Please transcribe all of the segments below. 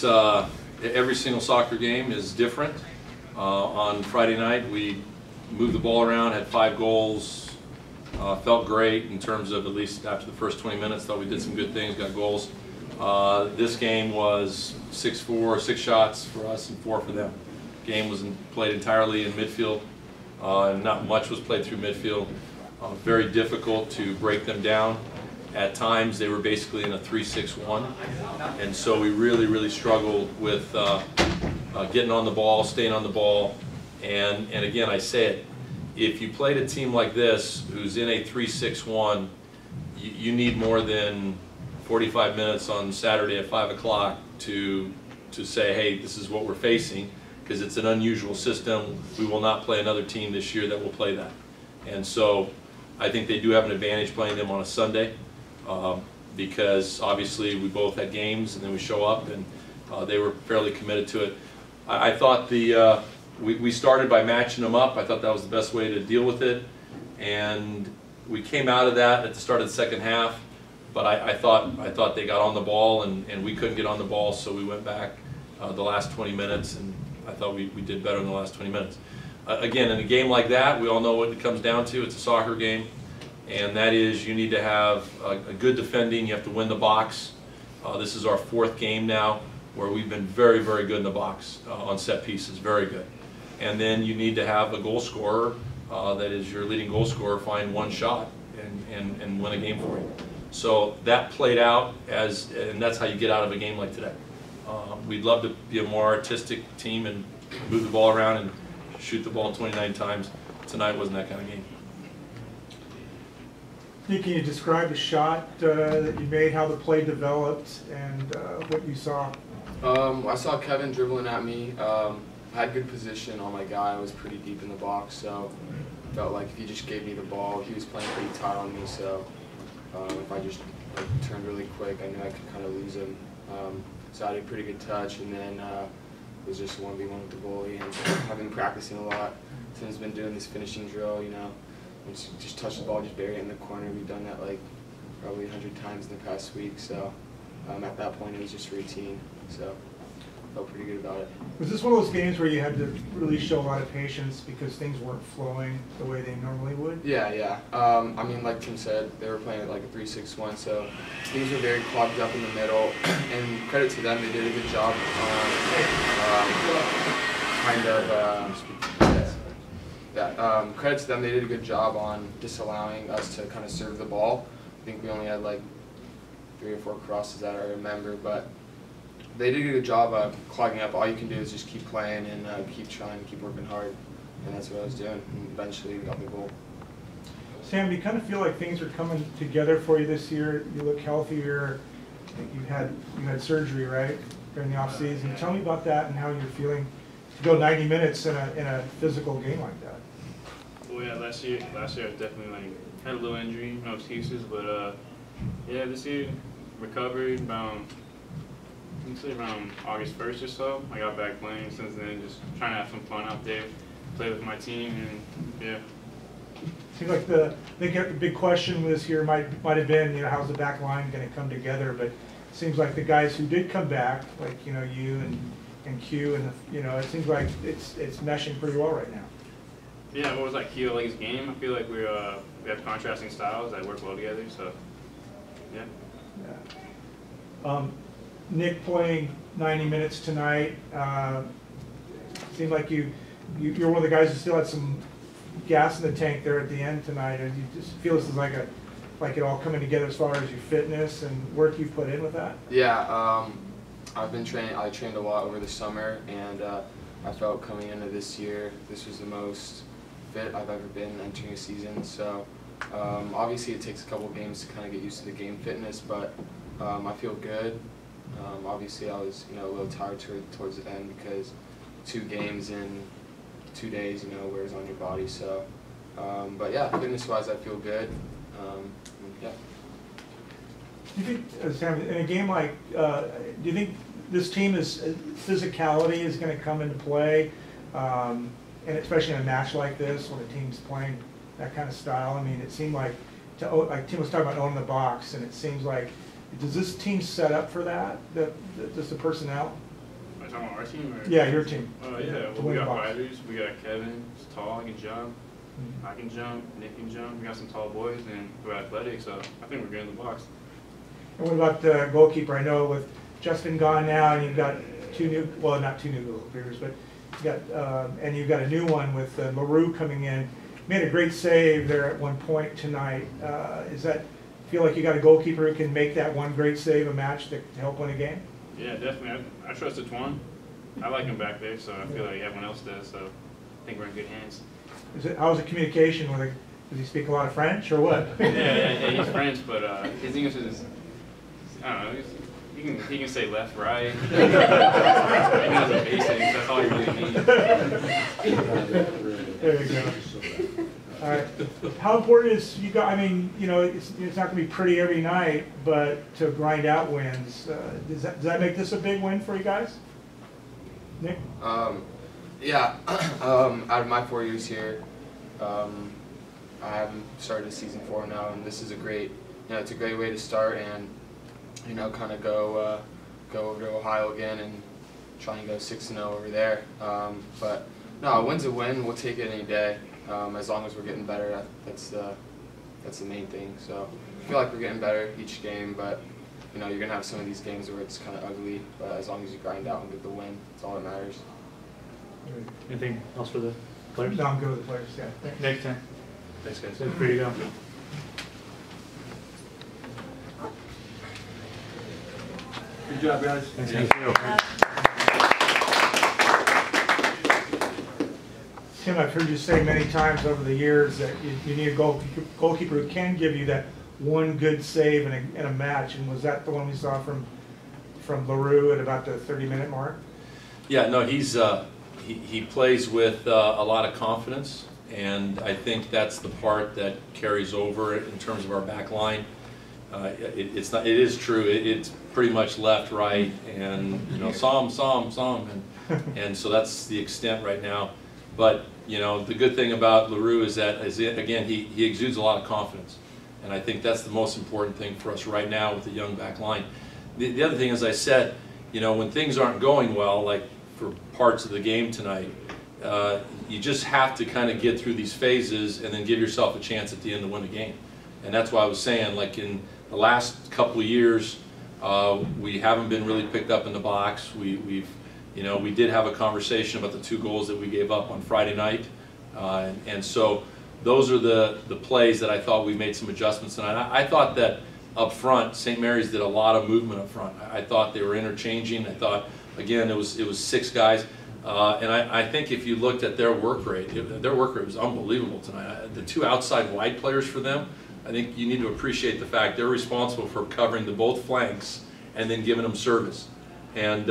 Every single soccer game is different. On Friday night, we moved the ball around, had 5 goals, felt great in terms of, at least after the first 20 minutes, thought we did some good things, got goals. This game was 6-4, 6 shots for us and 4 for them. Game was played entirely in midfield, and not much was played through midfield. Very difficult to break them down. At times they were basically in a 3-6-1, and so we really struggled with getting on the ball, staying on the ball, and again, I say it, if you played a team like this who's in a 3-6-1, you need more than 45 minutes on Saturday at 5 o'clock to say, hey, this is what we're facing, because it's an unusual system. We will not play another team this year that will play that. And so I think they do have an advantage playing them on a Sunday, because obviously we both had games and then we show up, and they were fairly committed to it. I thought we started by matching them up. I thought that was the best way to deal with it, and we came out of that at the start of the second half, but I thought they got on the ball, and we couldn't get on the ball, so we went back the last 20 minutes, and I thought we did better in the last 20 minutes. Again, in a game like that, we all know what it comes down to. It's a soccer game, and that is you need to have a good defending. You have to win the box. This is our 4th game now where we've been very good in the box on set pieces, very good. And then you need to have a goal scorer that is your leading goal scorer find 1 shot and win a game for you. So that played out, and that's how you get out of a game like today. We'd love to be a more artistic team and move the ball around and shoot the ball 29 times. Tonight wasn't that kind of game. Can you describe the shot that you made, how the play developed, and what you saw? I saw Kevin dribbling at me. I had good position on my guy. I was pretty deep in the box, so I felt like if he just gave me the ball, he was playing pretty tight on me, so if I just turned really quick, I knew I could kind of lose him. So I had a pretty good touch, and then it was just 1v1 with the goalie, and I've been practicing a lot. Tim's been doing this finishing drill, you know, just touch the ball, just bury it in the corner. We've done that like probably 100 times in the past week, so at that point it was just routine, so I felt pretty good about it. Was this one of those games where you had to really show a lot of patience because things weren't flowing the way they normally would? Yeah. I mean, like Tim said, they were playing at like a 3-6-1, so things were very clogged up in the middle, and credit to them, they did a good job credit to them, they did a good job on disallowing us to kind of serve the ball. I think we only had like 3 or 4 crosses that I remember, but they did a good job of clogging up. All you can do is just keep playing and keep trying, keep working hard, and that's what I was doing, and eventually we got the goal. Sam, do you kind of feel like things are coming together for you this year? You look healthier. I think you had surgery, right, during the off season. Tell me about that and how you're feeling to go 90 minutes in a physical game like that. Well, yeah, last year I was definitely had a little injury, no excuses, but yeah, this year recovered about, I think around August 1st or so. I got back playing since then, just trying to have some fun out there, play with my team, and yeah. Seems like the big question this year might have been, you know, how's the back line going to come together? But it seems like the guys who did come back, like you and Q, and you know, it seems like it's meshing pretty well right now. Yeah, what was like Q Lake's game? I feel like we have contrasting styles that work well together. So yeah. Nick playing 90 minutes tonight. Seemed like you're one of the guys who still had some gas in the tank there at the end tonight. And you just feel this is like it all coming together as far as your fitness and work you've put in with that? Yeah, I've been training. I trained a lot over the summer, and I felt coming into this year, this was the most fit I've ever been entering a season. So obviously it takes a couple games to kind of get used to the game fitness, but I feel good. Obviously I was a little tired towards the end because 2 games in 2 days wears on your body. So but yeah, fitness wise I feel good. Yeah. Do you think, Sam, in a game like, do you think this team physicality is going to come into play, and especially in a match like this when a team's playing that kind of style? I mean, it seemed like Tim was talking about owning the box, and it seems like, does this team set up for that? Does the personnel? Are you talking about our team? Or? Yeah, your team. Yeah, To well, we win got box. fighters. We got Kevin, he's tall, he can jump. I can jump, Nick can jump. We got some tall boys, and we're athletic, so I think we're good in the box. And what about the goalkeeper? I know with Justin gone now, and you've got two new, well, not two new goalkeepers, but you got, and you've got a new one with LaRue coming in. Made a great save there at one point tonight. Is that, feel like you got a goalkeeper who can make that one great save a match to help win a game? Yeah, definitely. I trust the Twan. I like him back there, so I feel like everyone else does, so I think we're in good hands. How was the communication with it? Does he speak a lot of French or what? Yeah, he's French, but his English is, I don't know, he can say left, right. He knows the basics, that's all he really needs. There you go. All right. How important is you got? I mean, you know, it's not going to be pretty every night, but to grind out wins, does that make this a big win for you guys? Nick? Yeah, out of my 4 years here, I haven't started season 4 now, and this is a great, it's a great way to start and, kind of go over to Ohio again and try and go 6-0 over there. But no, a win's a win. We'll take it any day, as long as we're getting better. That's the main thing. So I feel like we're getting better each game, but you're gonna have some of these games where it's kind of ugly. But as long as you grind out and get the win, that's all that matters. Anything else for the players? No, I'm good with the players. Yeah. Thanks. Next time. Thanks, guys. Good for you to go. Good job, guys. Thanks. Tim, I've heard you say many times over the years that you need a goalkeeper who can give you that one good save in a match. And was that the one we saw from LaRue at about the 30-minute mark? Yeah, no, he plays with a lot of confidence, and I think that's the part that carries over in terms of our back line. It is true. It's pretty much left, right, and some, and so that's the extent right now. But the good thing about LaRue is that again he exudes a lot of confidence, and I think that's the most important thing for us right now with the young back line. The other thing, as I said, when things aren't going well, like for parts of the game tonight, you just have to kind of get through these phases and then give yourself a chance at the end to win the game. And that's why I was saying, like in the last couple of years, we haven't been really picked up in the box. We did have a conversation about the 2 goals that we gave up on Friday night, and so those are the plays that I thought we made some adjustments tonight. I thought that up front, St. Mary's did a lot of movement up front. I thought they were interchanging. I thought, again, it was 6 guys, and I think if you looked at their work rate, was unbelievable tonight. The 2 outside wide players for them, I think you need to appreciate the fact they're responsible for covering both flanks and then giving them service. And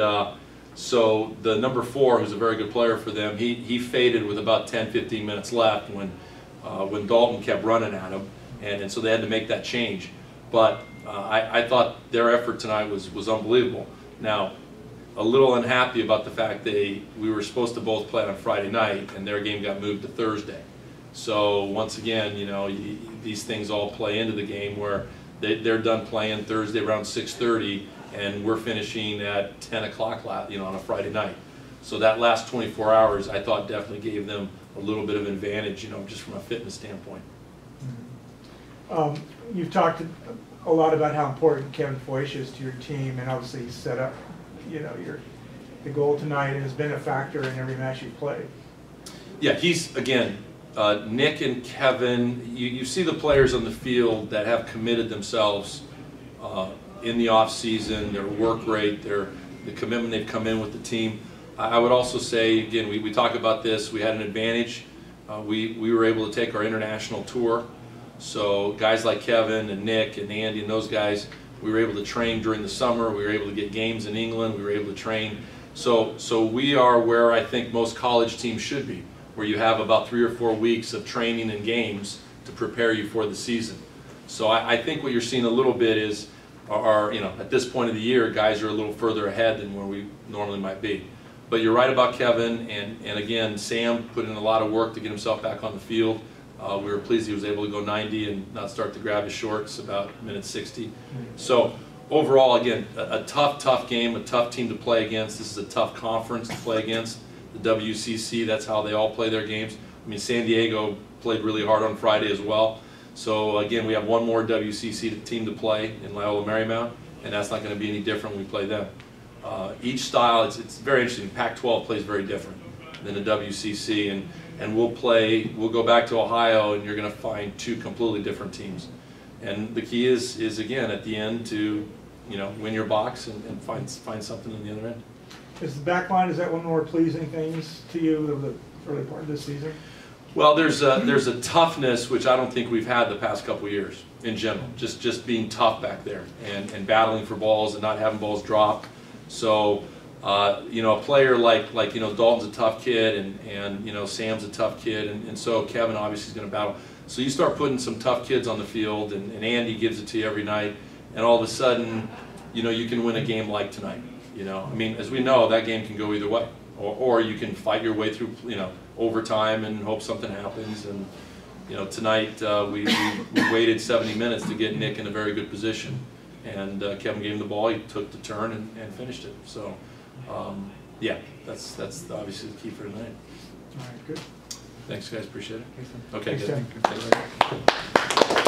so the number 4, who's a very good player for them, he faded with about 10-15 minutes left when Dalton kept running at him, and so they had to make that change. But I thought their effort tonight was unbelievable. Now, a little unhappy about the fact we were supposed to both play on Friday night, and their game got moved to Thursday. So once again, these things all play into the game where they're done playing Thursday around 6:30, and we're finishing at 10 o'clock, on a Friday night. So that last 24 hours, I thought definitely gave them a little bit of advantage, just from a fitness standpoint. You've talked a lot about how important Kevin Foysh is to your team, and obviously he set up, the goal tonight, and has been a factor in every match you've played. Yeah, he's, again, Nick and Kevin, you see the players on the field that have committed themselves in the off season, their work rate, the commitment they've come in with the team. I would also say, again, we talk about this, we had an advantage. We were able to take our international tour. So guys like Kevin and Nick and Andy and those guys, we were able to train during the summer. We were able to get games in England. We were able to train. So we are where I think most college teams should be, where you have about 3 or 4 weeks of training and games to prepare you for the season. So I think what you're seeing a little bit is, at this point of the year, guys are a little further ahead than where we normally might be. But you're right about Kevin, and again, Sam put in a lot of work to get himself back on the field. We were pleased he was able to go 90 and not start to grab his shorts about minute 60. So overall, again, a tough game, a tough team to play against. This is a tough conference to play against. The WCC, that's how they all play their games. I mean, San Diego played really hard on Friday as well. So again, we have one more WCC team to play in Loyola Marymount, and that's not going to be any different when we play them. Each style, it's very interesting. Pac-12 plays very different than the WCC, and we'll go back to Ohio, and you're going to find two completely different teams. And the key is again at the end to, you know, win your box and find something in the other end. Is the back line, is that one of the more pleasing things to you of the early part of this season? Well, there's a toughness which I don't think we've had the past couple of years in general. Just being tough back there and battling for balls and not having balls drop. So you know, a player like you know, Dalton's a tough kid, and you know, Sam's a tough kid, and so Kevin obviously is going to battle. So you start putting some tough kids on the field, and Andy gives it to you every night, and all of a sudden, you know, you can win a game like tonight. You know, I mean, as we know, that game can go either way, or you can fight your way through, you know, overtime and hope something happens. And you know, tonight we waited 70 minutes to get Nick in a very good position, and Kevin gave him the ball. He took the turn and finished it. So yeah, that's obviously the key for tonight. All right, good. Thanks, guys. Appreciate it. Thanks, Okay, Tim. good. Thanks.